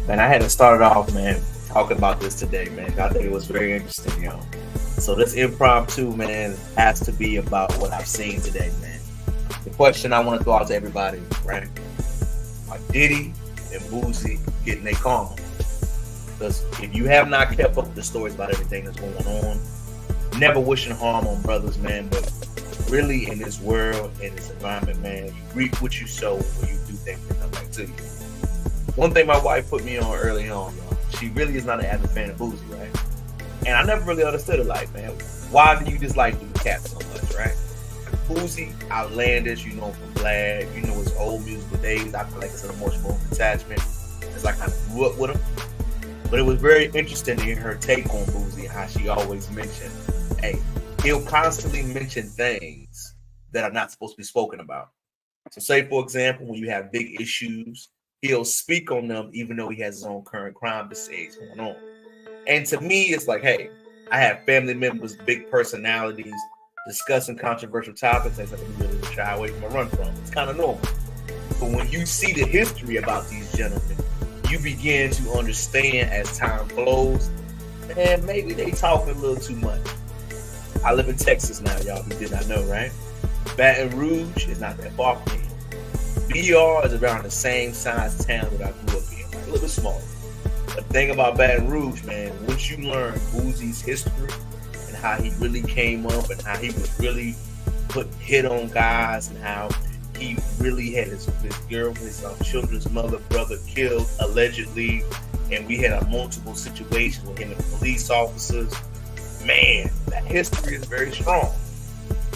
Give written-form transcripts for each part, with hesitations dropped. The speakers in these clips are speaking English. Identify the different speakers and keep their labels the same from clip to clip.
Speaker 1: Man, I had to start it off, man, talking about this today, man. I think it was very interesting, yo. So this impromptu, man, has to be about what I've seen today, man. The question I want to throw out to everybody, right? Are Diddy and Boosie getting their karma? Because if you have not kept up with the stories about everything that's going on, never wishing harm on brothers, man, but really in this world, in this environment, man, you reap what you sow when you do things that come back to you. One thing my wife put me on early on, y'all, she really is not an avid fan of Boosie, right? And I never really understood it, like, man, why do you dislike the cat so much, right? Boosie, outlandish, you know, from Vlad, you know his old musical days. I feel like it's an emotional attachment because I kind of grew up with him. But it was very interesting to hear her take on Boosie and how she always mentioned, hey, he'll constantly mention things that are not supposed to be spoken about. So say, for example, when you have big issues, he'll speak on them even though he has his own current crime to say is going on. And to me, it's like, hey, I have family members, big personalities, discussing controversial topics. That's something you really shy away from or run from. It's kind of normal. But when you see the history about these gentlemen, you begin to understand as time flows, and maybe they talking a little too much. I live in Texas now, y'all who did not know, right? Baton Rouge is not that far from here. BR is around the same size town that I grew up in, like a little bit smaller. The thing about Baton Rouge, man, once you learn Boosie's history and how he really came up and how he was really put hit on guys and how he really had his girl, his children's mother, brother killed allegedly, and we had multiple situations with him and police officers. Man, that history is very strong.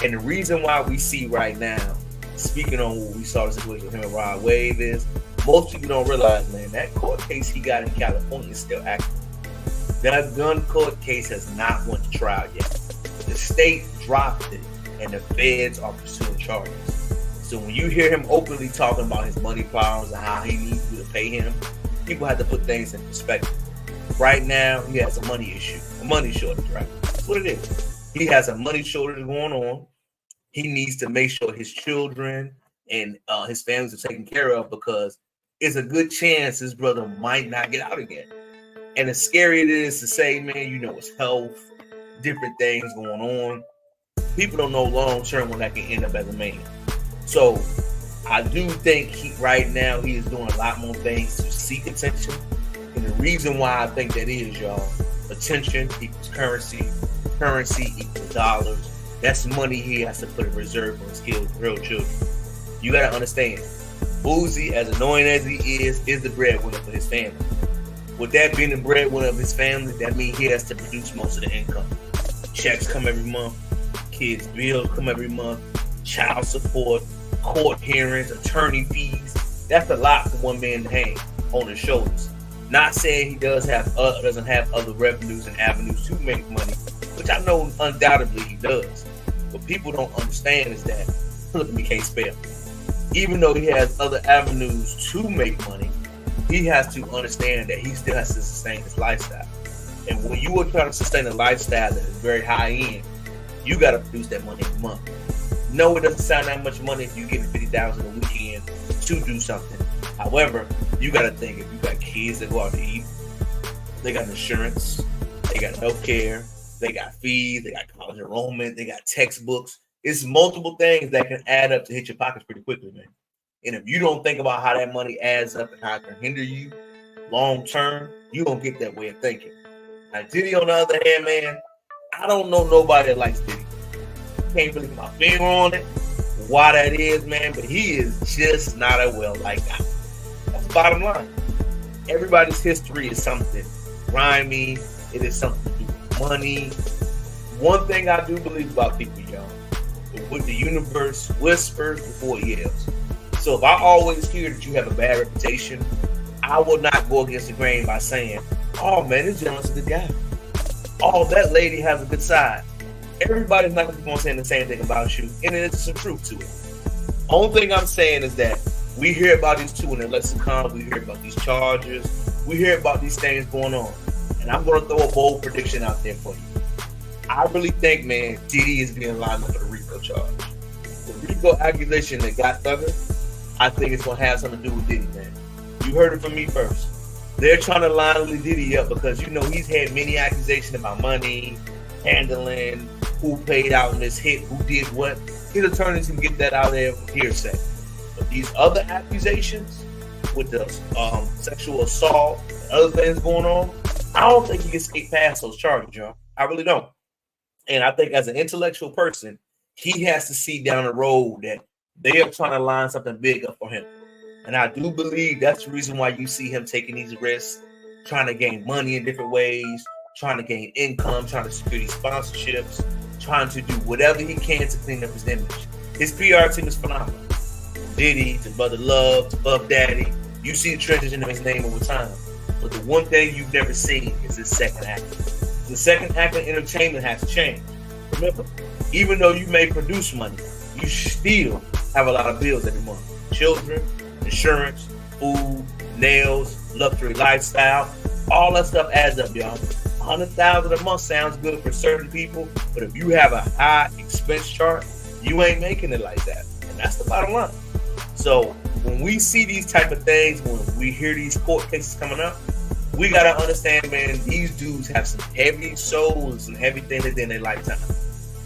Speaker 1: And the reason why we see right now, speaking on what we saw the situation with him and Rod Wave, is most people don't realize, man, that court case he got in California is still active. That gun court case has not went to trial yet. The state dropped it, and the feds are pursuing charges. So when you hear him openly talking about his money problems and how he needs you to pay him, people have to put things in perspective. Right now, he has a money issue, a money shortage, right? That's what it is. He has a money shortage going on. He needs to make sure his children and his families are taken care of because it's a good chance his brother might not get out again. And as scary it is to say, man, you know, his health, different things going on. People don't know long term when that can end up as a man. So I do think right now he is doing a lot more things to seek attention. And the reason why I think that is, y'all, attention equals currency. Currency equals dollars. That's money he has to put in reserve for his real children. You got to understand, Boosie, as annoying as he is the breadwinner for his family. With that being the breadwinner of his family, that means he has to produce most of the income. Checks come every month. Kids' bills come every month. Child support, court hearings, attorney fees. That's a lot for one man to hang on his shoulders. Not saying he doesn't have other revenues and avenues to make money, which I know undoubtedly he does. What people don't understand is that, look, he can't spell. Even though he has other avenues to make money, he has to understand that he still has to sustain his lifestyle. And when you are trying to sustain a lifestyle that is very high end, you got to produce that money every month. No, it doesn't sound that much money if you're getting $50,000 a weekend to do something. However, you got to think, if you got kids that go out to eat, they got insurance, they got health care, they got fees, they got college enrollment, they got textbooks. It's multiple things that can add up to hit your pockets pretty quickly, man. And if you don't think about how that money adds up and how it can hinder you long term, you don't get that way of thinking. Now, Diddy, on the other hand, man, I don't know nobody that likes Diddy. Can't really put my finger on it, why that is, man, but he is just not a well-liked guy. That's the bottom line. Everybody's history is something grimy. It is something to do with money. One thing I do believe about people, y'all, with the universe whispers before it yells. So if I always hear that you have a bad reputation, I will not go against the grain by saying, oh man, this gentleman's a good guy. Oh, that lady has a good side. Everybody's not going to be saying the same thing about you, and there's some truth to it. Only thing I'm saying is that we hear about these two in the lexicon, we hear about these charges, we hear about these things going on. And I'm going to throw a bold prediction out there for you. I really think, man, Diddy is being lined up for the RICO charge. The RICO accusation that got Thugger, I think it's going to have something to do with Diddy, man. You heard it from me first. They're trying to line Lil Diddy up because, you know, he's had many accusations about money, handling, who paid out in this hit, who did what. His attorneys can get that out there for hearsay. But these other accusations with the sexual assault and other things going on, I don't think he can skate past those charges, y'all. I really don't. And I think as an intellectual person, he has to see down the road that they are trying to line something big up for him. And I do believe that's the reason why you see him taking these risks, trying to gain money in different ways, trying to gain income, trying to secure these sponsorships, trying to do whatever he can to clean up his image. His PR team is phenomenal. Diddy, to Brother Love, to Puff Daddy. You see the transition of his name over time. But the one thing you've never seen is his second act. The second act of entertainment has changed. Remember, even though you may produce money, you still have a lot of bills every month. Children, insurance, food, nails, luxury lifestyle, all that stuff adds up, y'all. $100,000 a month sounds good for certain people, but if you have a high expense chart, you ain't making it like that. And that's the bottom line. So when we see these type of things, when we hear these court cases coming up, we got to understand, man, these dudes have some heavy souls and heavy things that did in their lifetime.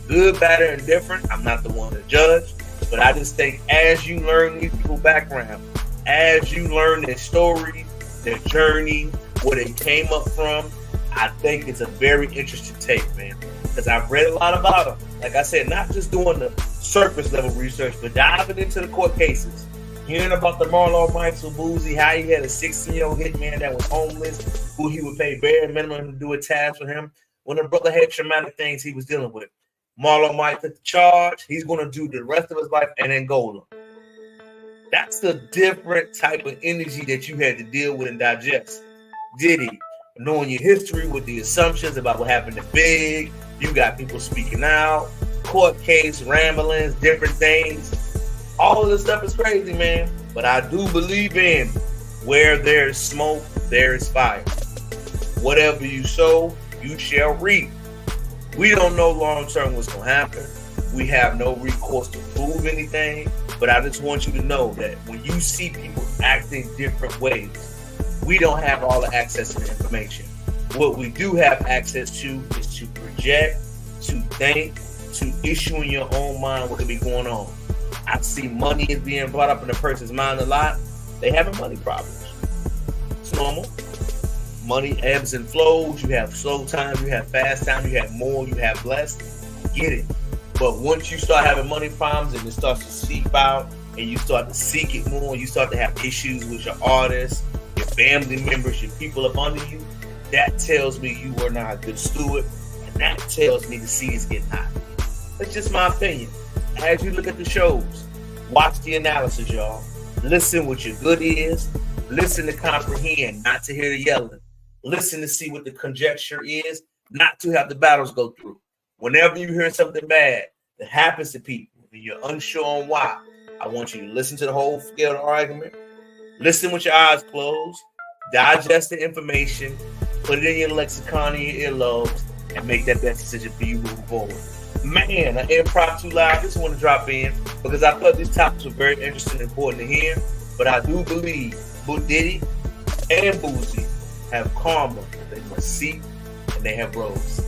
Speaker 1: Good, bad, or indifferent, I'm not the one to judge, but I just think as you learn these people's background, as you learn their story, their journey, where they came up from, I think it's a very interesting take, man, because I've read a lot about them. Like I said, not just doing the surface level research, but diving into the court cases. Hearing about the Marlon Michael Boosie, how he had a 16-year-old hitman that was homeless, who he would pay bare minimum to do a task for him, when the brother had traumatic things he was dealing with. Marlon Mike took the charge. He's going to do the rest of his life and then go. That's the different type of energy that you had to deal with and digest. Diddy, knowing your history with the assumptions about what happened to Big, you got people speaking out, court case, ramblings, different things. All of this stuff is crazy, man. But I do believe in where there is smoke, there is fire. Whatever you sow, you shall reap. We don't know long term what's going to happen. We have no recourse to prove anything. But I just want you to know that when you see people acting different ways, we don't have all the access to the information. What we do have access to is to project, to think, to issue in your own mind what could be going on. I see money is being brought up in a person's mind a lot. They having money problems. It's normal. Money ebbs and flows. You have slow times, you have fast times, you have more, you have less. Get it. But once you start having money problems and it starts to seep out and you start to seek it more, you start to have issues with your artists, your family members, your people up under you, that tells me you are not a good steward, and that tells me the seed is getting hot. That's just my opinion. As you look at the shows, watch the analysis, y'all. Listen what your good is. Listen to comprehend, not to hear the yelling. Listen to see what the conjecture is, not to have the battles go through. Whenever you hear something bad that happens to people and you're unsure on why, I want you to listen to the whole scale of the argument. Listen with your eyes closed. Digest the information. Put it in your lexicon, in your earlobes, and make that best decision for you moving forward. Man, an impromptu live. I just want to drop in because I thought these topics were very interesting and important to hear. But I do believe Diddy and Boosie have karma that they must seek, and they have rose.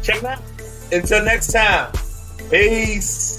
Speaker 1: Check it out. Until next time, peace.